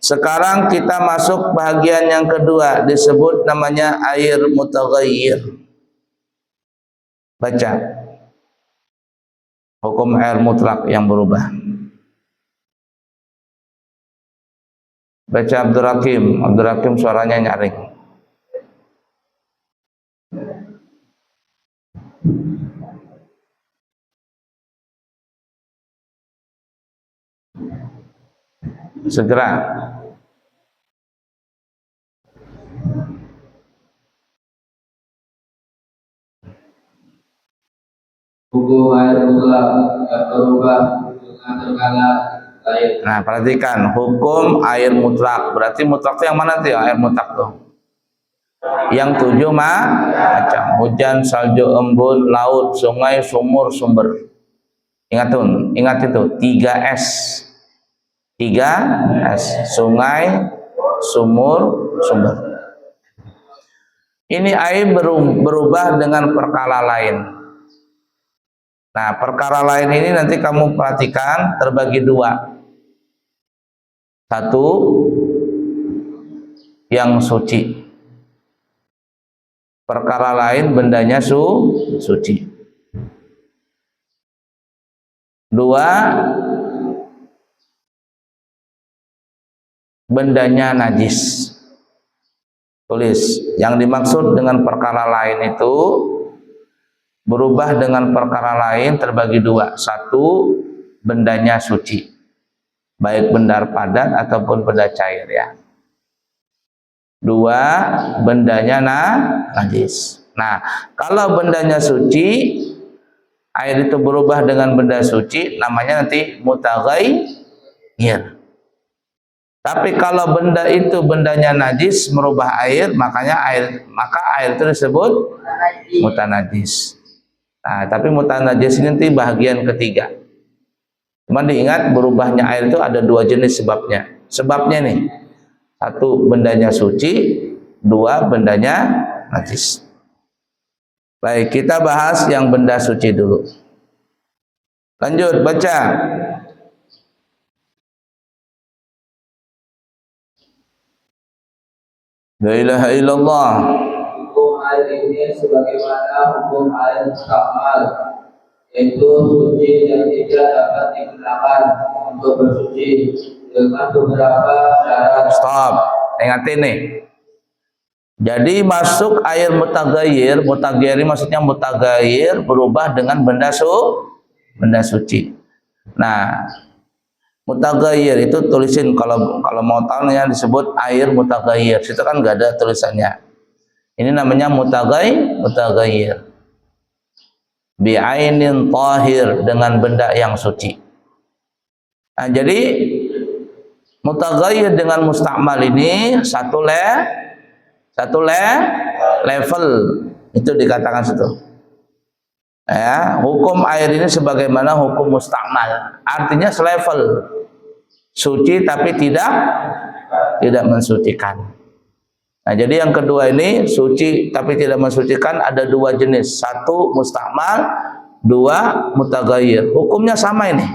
Sekarang kita masuk bagian yang kedua, disebut namanya air mutaghayyir. Baca hukum air mutlak yang berubah. Baca Abdul Hakim. Abdul Hakim suaranya nyaring. Segera. Hukum air mutlak yang berubah dengan terkala lain. Nah, perhatikan hukum air mutlak. Berarti mutlak itu yang mana tuh? Air mutlak tuh. Yang 7 macam: hujan, salju, embun, laut, sungai, sumur, sumber. Ingat itu 3S. 3S: sungai, sumur, sumber. Ini air berubah dengan perkara lain. Nah, perkara lain ini nanti kamu perhatikan terbagi dua. Satu, yang suci. Perkara lain bendanya suci. Dua, bendanya najis. Tulis, yang dimaksud dengan perkara lain itu berubah dengan perkara lain terbagi dua. Satu, bendanya suci, baik benda padat ataupun benda cair ya. Dua, bendanya najis. Nah, kalau bendanya suci, air itu berubah dengan benda suci, namanya nanti mutaghayyir. Tapi kalau benda itu bendanya najis merubah air, maka air itu disebut mutanajis. Nah, tapi mutanajis ini nanti bagian ketiga. Cuma diingat berubahnya air itu ada dua jenis sebabnya. Sebabnya nih, satu, bendanya suci, dua, bendanya najis. Baik, kita bahas yang benda suci dulu. Lanjut, baca. La ilaha illallah. Hukum air ini sebagaimana hukum air mustakmal, yaitu suci dan tidak dapat digunakan untuk bersuci dengan beberapa syarat. Stop, ingatin nih. Jadi masuk air mutaghayyir ini maksudnya mutaghayyir berubah dengan benda suci. Nah, mutaghayyir itu tulisin kalau mau tahu ya, disebut air mutaghayyir. Situ kan nggak ada tulisannya. Ini namanya mutaghayyir. Bi'ainin tahir, dengan benda yang suci. Nah, jadi mutaghayyir dengan mustakmal ini satu level itu dikatakan situ. Ya, hukum air ini sebagaimana hukum mustakmal, artinya selevel, suci tapi tidak mensucikan. Nah, jadi yang kedua ini suci tapi tidak mensucikan ada dua jenis, satu mustakmal, dua mutaghayyir. Hukumnya sama ini,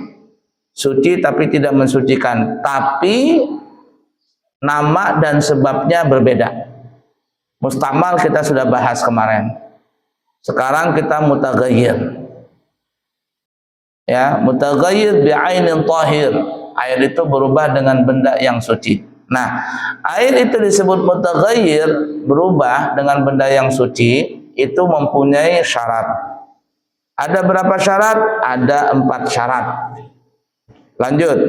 suci tapi tidak mensucikan, tapi nama dan sebabnya berbeda. Mustakmal kita sudah bahas kemarin. Sekarang kita mutaghayyir. Ya, mutaghayyir bi'ainin tahir. Air itu berubah dengan benda yang suci. Nah, air itu disebut mutaghayyir, berubah dengan benda yang suci, itu mempunyai syarat. Ada berapa syarat? Ada 4 syarat. Lanjut.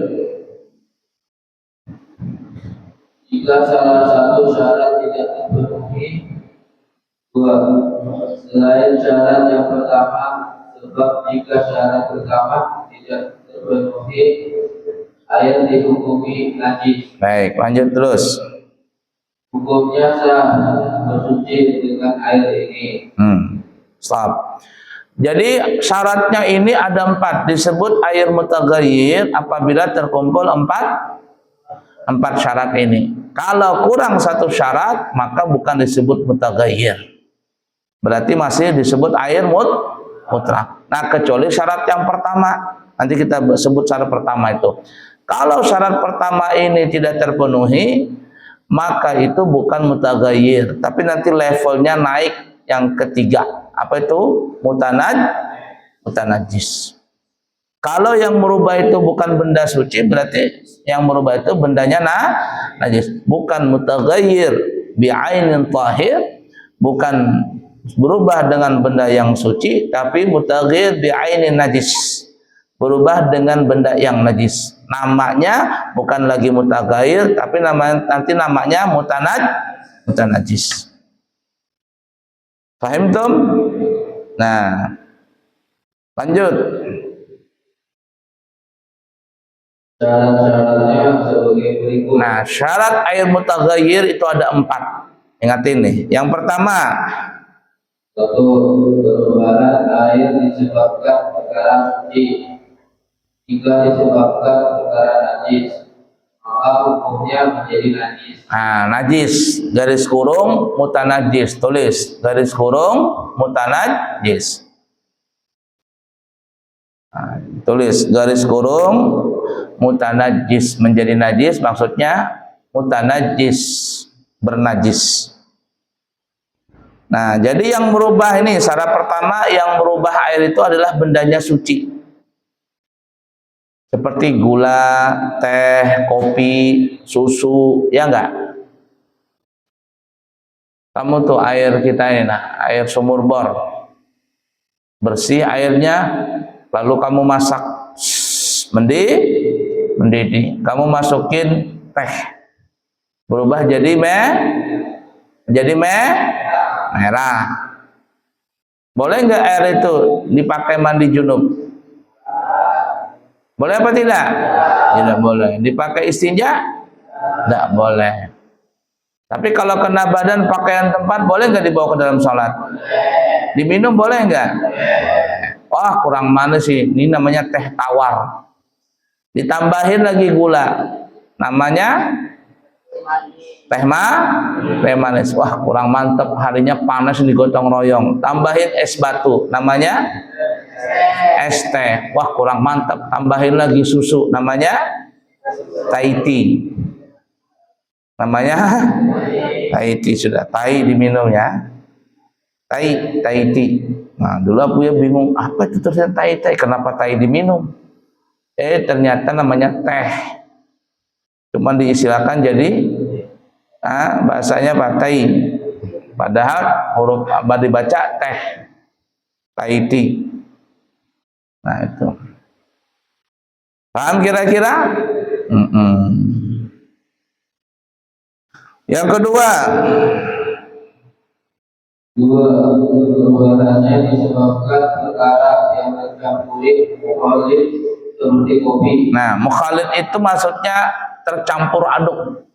Jika salah satu syarat tidak terpenuhi, dua, selain syarat yang pertama, sebab jika syarat pertama tidak terpenuhi, air dihukumi najis. Baik, lanjut terus. Hukumnya sah bersuci dengan air ini. Stop. Jadi syaratnya ini ada 4, disebut air mutaghayyir apabila terkumpul 4 syarat ini. Kalau kurang 1 syarat, maka bukan disebut mutaghayyir. Berarti masih disebut air mutlak. Nah, kecuali syarat yang pertama. Nanti kita sebut syarat pertama itu. Kalau syarat pertama ini tidak terpenuhi, maka itu bukan mutaghayyir, tapi nanti levelnya naik yang ketiga. Apa itu? Mutanajis. Kalau yang merubah itu bukan benda suci, berarti yang merubah itu bendanya najis. Bukan mutaghayyir bi'ainin tahir, bukan berubah dengan benda yang suci, tapi mutaghayyir bi'ainin najis, berubah dengan benda yang najis. Namanya bukan lagi mutaghayyir, tapi nanti namanya mutanajis. Paham tum? Nah, lanjut. Syarat-syaratnya sebagai berikut. Nah, syarat air mutaghayyir itu ada 4. Ingatin nih. Yang pertama, 1. Perubahan air disebabkan perkara suci. 3. Disebabkan perkara najis, maka hukumnya menjadi najis. nah, najis garis kurung mutanajis, tulis garis kurung mutanajis. Nah, tulis garis kurung mutanajis, menjadi najis, maksudnya mutanajis, bernajis. Nah, jadi yang merubah ini, syarat pertama yang merubah air itu adalah bendanya suci. Seperti gula, teh, kopi, susu, ya enggak? Kamu tuh air kita ini, nah, air sumur bor, bersih airnya, lalu kamu masak, mendidih, kamu masukin teh, berubah jadi merah. Boleh nggak air itu dipakai mandi junub? Boleh apa tidak? Tidak boleh. Dipakai istinja? Tidak boleh. Tapi kalau kena badan pakaian tempat, boleh nggak dibawa ke dalam sholat? Diminum boleh nggak? Wah, kurang manis sih. Ini namanya teh tawar. Ditambahin lagi gula. Namanya teh manis. Wah, kurang mantep. Harinya panas digotong royong. Tambahin es batu. Namanya es teh. Wah, kurang mantap. Tambahin lagi susu, namanya Thai tea. Namanya Thai tea, sudah Thai diminumnya. Thai tea. Nah, dulu aku ya bingung, apa itu ternyata Thai, kenapa Thai diminum? Ternyata namanya teh. Cuma diistilahkan jadi bahasanya Thai. Padahal huruf dibaca teh. Thai tea. Nah, itu. Paham kira-kira? Yang kedua, 2. Perubahannya disebabkan perkara yang tercampuri mukhalid seperti kopi. nah, mukhalid itu maksudnya tercampur aduk.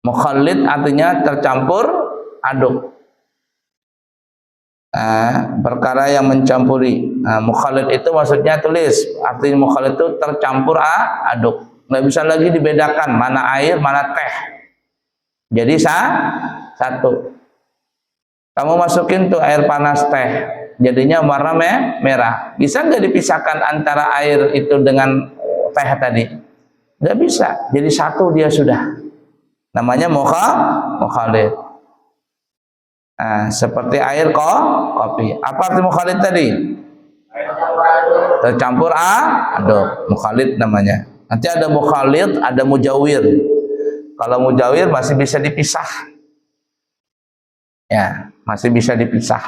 Mukhalid artinya tercampur aduk. Perkara yang mencampuri. Mukhalid itu maksudnya, tulis artinya mukhalid itu tercampur aduk. Nggak bisa lagi dibedakan mana air mana teh. Jadi satu. Kamu masukin tuh air panas teh, jadinya warna merah. Bisa nggak dipisahkan antara air itu dengan teh tadi? Nggak bisa. Jadi satu dia sudah. Namanya mukhalid. Seperti air kopi. Apa arti mukhalid tadi? Tercampur aduk. Mukhalid namanya. Nanti ada mukhalid, ada mujawir. Kalau mujawir masih bisa dipisah. Ya, masih bisa dipisah.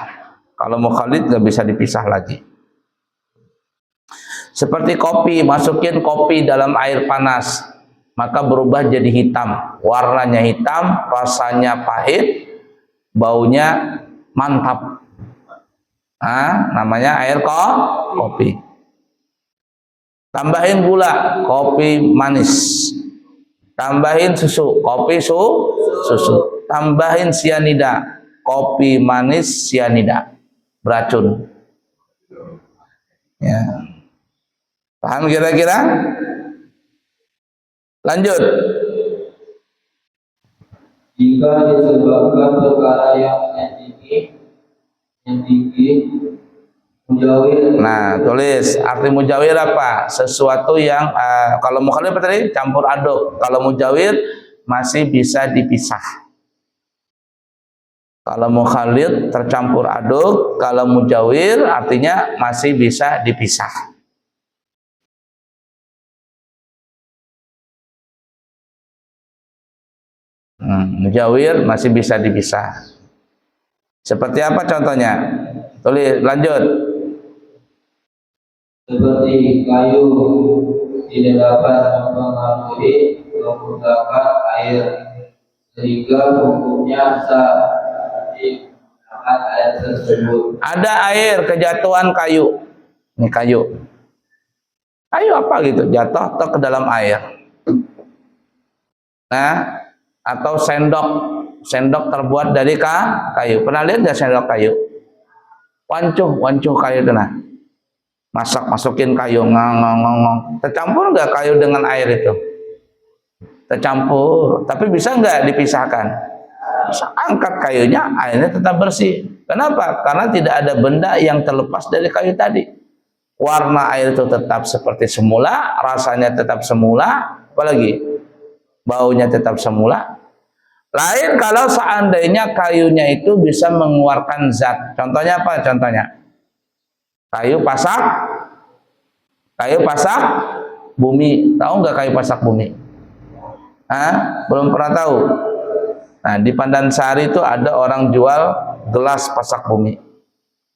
Kalau mukhalid nggak bisa dipisah lagi. Seperti kopi, masukin kopi dalam air panas, maka berubah jadi hitam. Warnanya hitam, rasanya pahit, baunya mantap. Namanya air kopi. Tambahin gula, kopi manis. Tambahin susu, kopi susu. Tambahin sianida, kopi manis sianida, beracun. Ya. Paham kira-kira? Lanjut. Jika disebabkan perkara yang menyakiti mujawir. Nah, tulis arti mujawir apa? Sesuatu yang kalau mukhalid apa tadi? Campur aduk. Kalau mujawir masih bisa dipisah. Kalau mukhalid tercampur aduk, kalau mujawir artinya masih bisa dipisah. Mujawir masih bisa dipisah. Seperti apa contohnya? Tulis, lanjut. Seperti kayu tidak dapat mempengaruhi permukaan air sehingga hukumnya sah digunakan air tersebut. Ada air kejatuhan kayu. Ini kayu. Kayu apa gitu? Jatuh atau ke dalam air. Nah, atau sendok. Sendok terbuat dari kayu. Pernah lihat nggak sendok kayu? Wancuh kayu itu nah. Masukin kayu, ngong. Tercampur nggak kayu dengan air itu? Tercampur. Tapi bisa nggak dipisahkan? Bisa. Angkat kayunya, airnya tetap bersih. Kenapa? Karena tidak ada benda yang terlepas dari kayu tadi. Warna air itu tetap seperti semula, rasanya tetap semula, apalagi baunya tetap semula. Lain kalau seandainya kayunya itu bisa mengeluarkan zat. Contohnya apa? Contohnya kayu pasak bumi. Tahu nggak kayu pasak bumi? Belum pernah tahu. Nah, di Pandansari itu ada orang jual gelas pasak bumi.